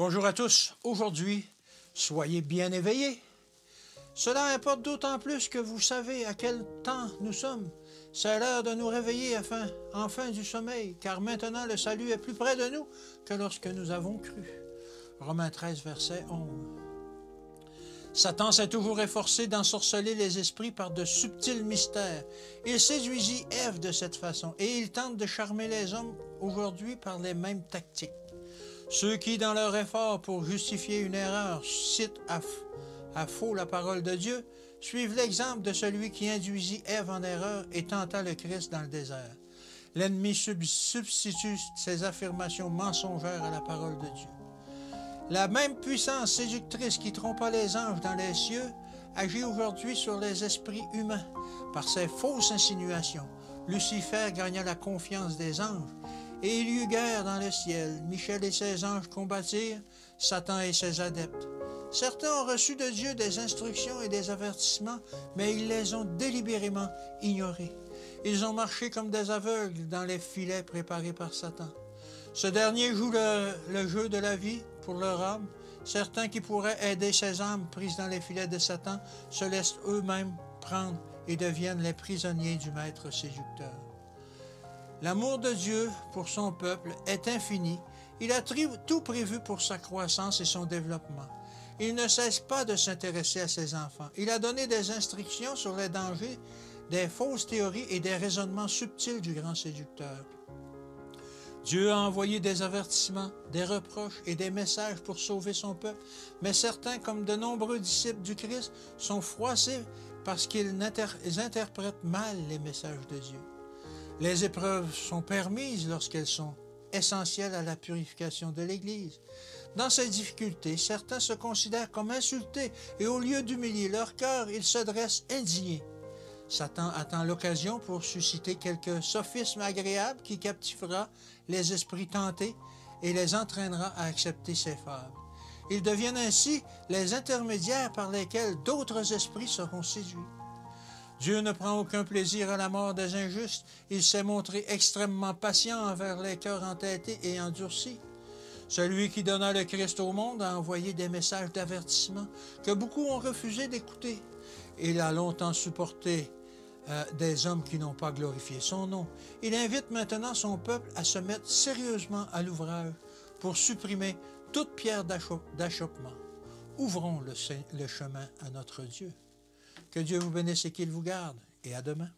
Bonjour à tous. Aujourd'hui, soyez bien éveillés. Cela importe d'autant plus que vous savez à quel temps nous sommes. C'est l'heure de nous réveiller enfin du sommeil, car maintenant le salut est plus près de nous que lorsque nous avons cru. Romains 13, verset 11. Satan s'est toujours efforcé d'ensorceler les esprits par de subtils mystères. Il séduisit Ève de cette façon et il tente de charmer les hommes aujourd'hui par les mêmes tactiques. Ceux qui, dans leur effort pour justifier une erreur, citent à faux la parole de Dieu, suivent l'exemple de celui qui induisit Ève en erreur et tenta le Christ dans le désert. L'ennemi substitue ses affirmations mensongères à la parole de Dieu. La même puissance séductrice qui trompa les anges dans les cieux agit aujourd'hui sur les esprits humains par ses fausses insinuations. Lucifer gagna la confiance des anges et il y eut guerre dans le ciel. Michel et ses anges combattirent Satan et ses adeptes. Certains ont reçu de Dieu des instructions et des avertissements, mais ils les ont délibérément ignorés. Ils ont marché comme des aveugles dans les filets préparés par Satan. Ce dernier joue le jeu de la vie pour leur âme. Certains qui pourraient aider ces âmes prises dans les filets de Satan se laissent eux-mêmes prendre et deviennent les prisonniers du maître séducteur. L'amour de Dieu pour son peuple est infini. Il a tout prévu pour sa croissance et son développement. Il ne cesse pas de s'intéresser à ses enfants. Il a donné des instructions sur les dangers des fausses théories et des raisonnements subtils du grand séducteur. Dieu a envoyé des avertissements, des reproches et des messages pour sauver son peuple, mais certains, comme de nombreux disciples du Christ, sont froissés parce qu'ils interprètent mal les messages de Dieu. Les épreuves sont permises lorsqu'elles sont essentielles à la purification de l'Église. Dans ces difficultés, certains se considèrent comme insultés et au lieu d'humilier leur cœur, ils se dressent indignés. Satan attend l'occasion pour susciter quelques sophismes agréables qui captivera les esprits tentés et les entraînera à accepter ses fables. Ils deviennent ainsi les intermédiaires par lesquels d'autres esprits seront séduits. Dieu ne prend aucun plaisir à la mort des injustes. Il s'est montré extrêmement patient envers les cœurs entêtés et endurcis. Celui qui donna le Christ au monde a envoyé des messages d'avertissement que beaucoup ont refusé d'écouter. Il a longtemps supporté des hommes qui n'ont pas glorifié son nom. Il invite maintenant son peuple à se mettre sérieusement à l'ouvrage pour supprimer toute pierre d'achoppement. Ouvrons le chemin à notre Dieu. Que Dieu vous bénisse et qu'il vous garde. Et à demain.